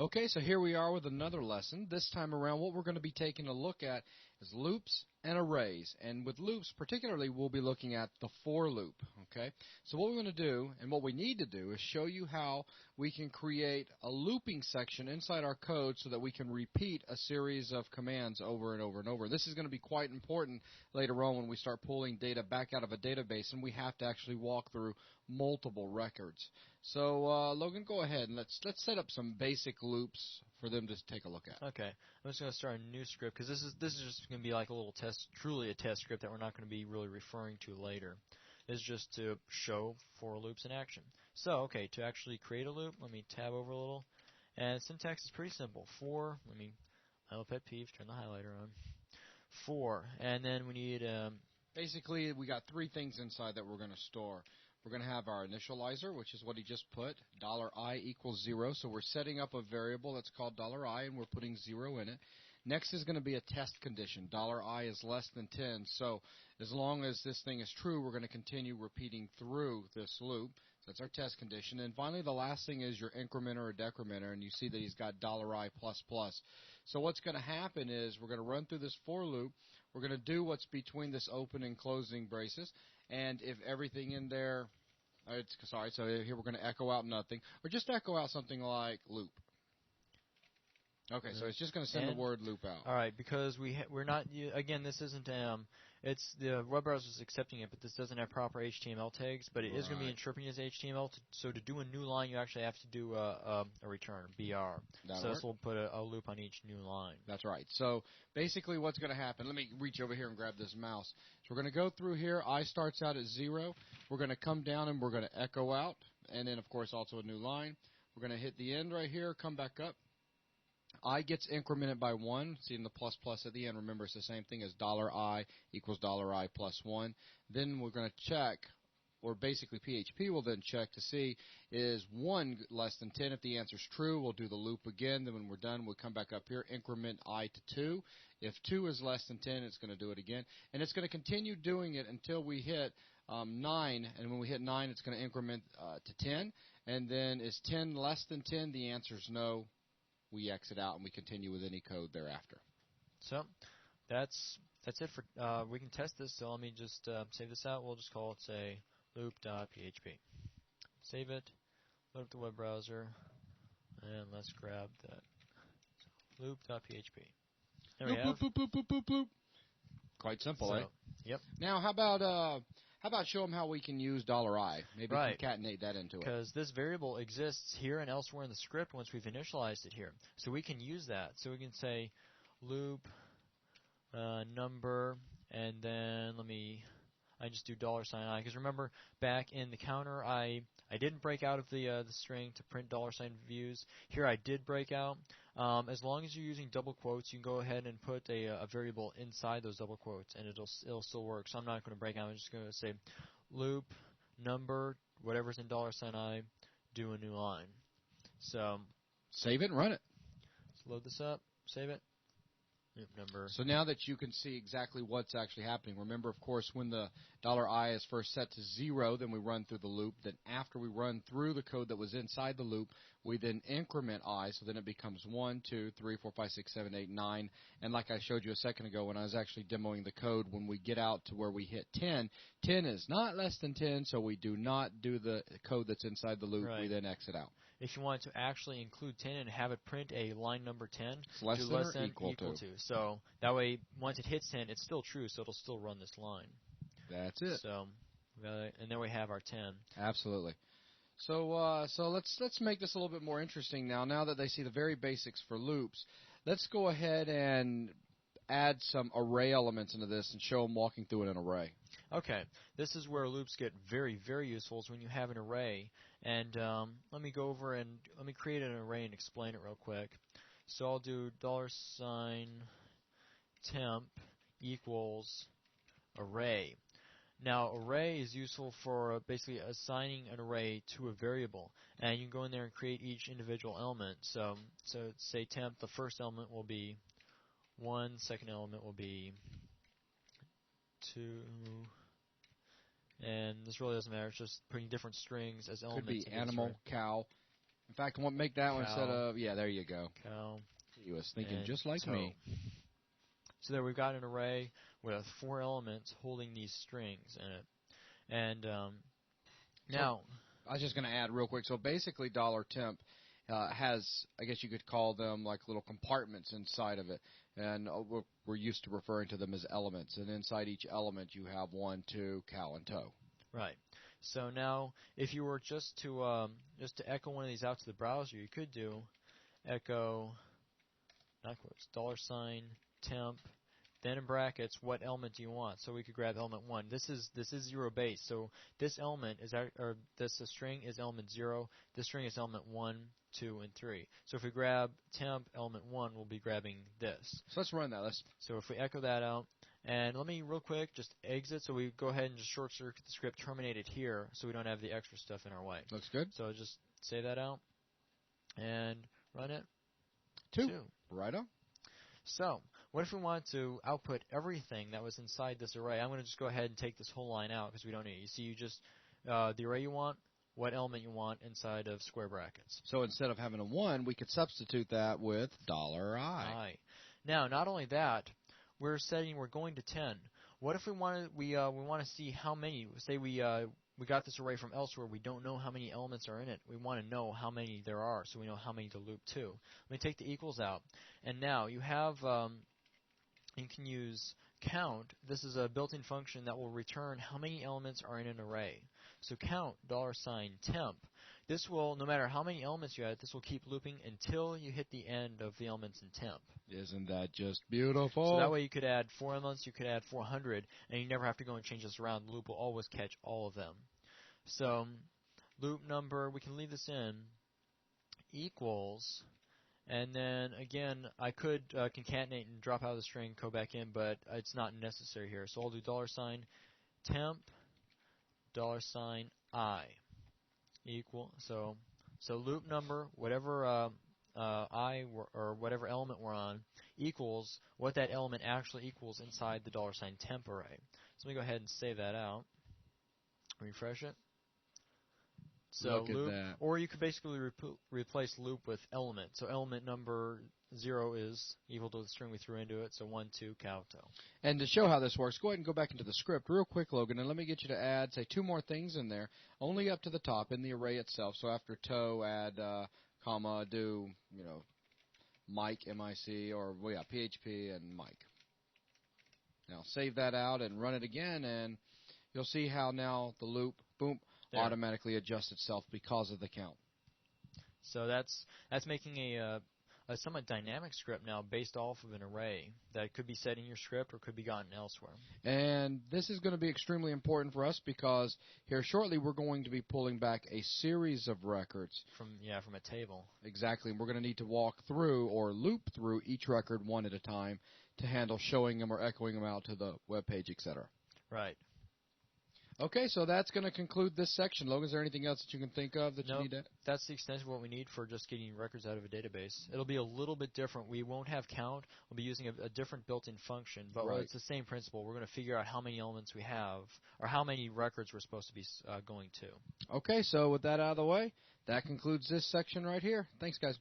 Okay, so here we are with another lesson. This time around, what we're going to be taking a look at is loops and arrays. And with loops, particularly, we'll be looking at the for loop. Okay, so what we're going to do, and what we need to do, is show you how we can create a looping section inside our code so that we can repeat a series of commands over and over and over. This is going to be quite important later on when we start pulling data back out of a database, and we have to actually walk through multiple records. So, Logan, go ahead and let's set up some basic loops for them to take a look at. Okay, I'm just going to start a new script because this is just going to be like a little test, truly a test script that we're not going to be really referring to later. It's just to show for loops in action. So, okay, to actually create a loop, let me tab over a little, and syntax is pretty simple. For, my little pet peeve, turn the highlighter on. For, and then we need basically, we got three things inside that we're going to store. We're going to have our initializer, which is what he just put, $I equals 0. So we're setting up a variable that's called $I, and we're putting 0 in it. Next is going to be a test condition. $I is less than 10. So as long as this thing is true, we're going to continue repeating through this loop. So that's our test condition. And finally, the last thing is your incrementer or decrementer, and you see that he's got $I plus plus. So what's going to happen is we're going to run through this for loop. We're going to do what's between this open and closing braces, and if everything in there, so here we're going to echo out nothing, or just echo out something like loop. Okay, so it's just going to send the word loop out. All right, because we're not, again, this isn't, it's the web browser is accepting it, but this doesn't have proper HTML tags, but it is going to be interpreting as HTML. So to do a new line, you actually have to do a return, BR. So this will put a loop on each new line. That's right. So basically what's going to happen, let me reach over here and grab this mouse. So we're going to go through here. I starts out at 0. We're going to come down and we're going to echo out, and then, of course, also a new line. We're going to hit the end right here, come back up. I gets incremented by 1. See in the plus plus at the end. Remember, it's the same thing as $I equals $I plus 1. Then we're going to check, or basically PHP will then check to see is 1 less than 10. If the answer is true, we'll do the loop again. Then when we're done, we'll come back up here, increment I to 2. If 2 is less than 10, it's going to do it again. And it's going to continue doing it until we hit 9. And when we hit 9, it's going to increment to 10. And then is 10 less than 10? The answer is no. We exit out and we continue with any code thereafter. So that's it for we can test this. So let me just save this out. We'll just call it, say, loop.php. Save it, load up the web browser, and let's grab that. So, loop.php. There we have. Boop, boop, boop, boop, boop, boop. Quite simple, eh? Yep. Now, how about show them how we can use $I? Maybe concatenate that into it. Because this variable exists here and elsewhere in the script once we've initialized it here. So we can use that. So we can say loop number, and then I just do $I. Because remember, back in the counter, I didn't break out of the string to print $views. Here I did break out. As long as you're using double quotes, you can go ahead and put a variable inside those double quotes, and it'll still work. So I'm not going to break out. I'm just going to say loop number, whatever's in $I, do a new line. So save it and run it. Let's load this up, save it. Number. So now that you can see exactly what's actually happening, remember, of course, when the $I is first set to 0, then we run through the loop. Then after we run through the code that was inside the loop, we then increment I, so then it becomes 1, 2, 3, 4, 5, 6, 7, 8, 9. And like I showed you a second ago when I was actually demoing the code, when we get out to where we hit 10, 10 is not less than 10, so we do not do the code that's inside the loop. Right. We then exit out. If you want to actually include 10 and have it print a line number 10, it's less than or equal to. So that way, once it hits 10, it's still true, so it'll still run this line. That's it. So, and there we have our 10. Absolutely. So let's make this a little bit more interesting now. Now that they see the very basics for loops, let's go ahead and add some array elements into this and show them walking through an array. Okay, this is where loops get very, very useful, is when you have an array. And let me go over and let me create an array and explain it real quick. So I'll do $temp equals array. Now, array is useful for basically assigning an array to a variable, and you can go in there and create each individual element. So say temp, the first element will be 1, second element will be 2, and this really doesn't matter. It's just putting different strings as elements. Could be animal, cow, In fact, I want to make that one Cow. instead of, yeah, there you go. Cow. He was thinking and just like toe. me. So there we've got an array with 4 elements holding these strings in it. And now, I was just going to add real quick. So basically, $temp has, I guess you could call them like little compartments inside of it. And we're used to referring to them as elements. And inside each element, you have 1, 2, cow, and toe. right. So now, if you were just to echo one of these out to the browser, you could do echo, not quotes, $temp, then in brackets, what element do you want? So we could grab element 1. This is 0 base. So this element is this string is element 0. This string is element 1, 2, and 3. So if we grab temp element 1, we'll be grabbing this. So let's run that. So if we echo that out, and let me real quick just exit. So we go ahead and just short circuit the script, terminate it here, so we don't have the extra stuff in our way. Looks good. So just save that out and run it. 2. Right on. So, what if we wanted to output everything that was inside this array? I'm going to just go ahead and take this whole line out because we don't need it. You see, you just, the array you want, what element you want inside of square brackets. So instead of having a 1, we could substitute that with $I. Now, not only that, we're going to 10. What if we want to see how many, say we got this array from elsewhere, we don't know how many elements are in it. We want to know how many there are, so we know how many to loop to. Let me take the equals out. And now you have, you can use count. This is a built-in function that will return how many elements are in an array. So count $temp. This will, no matter how many elements you add, this will keep looping until you hit the end of the elements in temp. Isn't that just beautiful? So that way you could add 4 elements, you could add 400, and you never have to go and change this around. The loop will always catch all of them. So loop number, we can leave this in, equals, and then again, I could concatenate and drop out of the string, go back in, but it's not necessary here. So I'll do $temp, $I, equal. So loop number, whatever or whatever element we're on, equals what that element actually equals inside the $temp array. So let me go ahead and save that out. Refresh it. So loop, or you could basically replace loop with element. So element number 0 is equal to the string we threw into it. So 1, 2, cow, toe. And to show how this works, go ahead and go back into the script real quick, Logan, and let me get you to add, say, 2 more things in there, only up to the top in the array itself. So after toe, add comma, do, Mike, M-I-C, or, PHP and Mike. Now save that out and run it again, and you'll see how now the loop, boom, automatically adjusts itself because of the count. So that's making a somewhat dynamic script now based off of an array that could be set in your script or could be gotten elsewhere. And this is going to be extremely important for us because here shortly we're going to be pulling back a series of records. From a table. Exactly. And we're going to need to walk through or loop through each record one at a time to handle showing them or echoing them out to the web page, etc. Right. Okay, so that's going to conclude this section. Logan, is there anything else that you can think of that you need to? That's the extent of what we need for just getting records out of a database. It'll be a little bit different. We won't have count. We'll be using a different built-in function, but it's the same principle. We're going to figure out how many elements we have or how many records we're supposed to be going to. Okay, so with that out of the way, that concludes this section right here. Thanks, guys.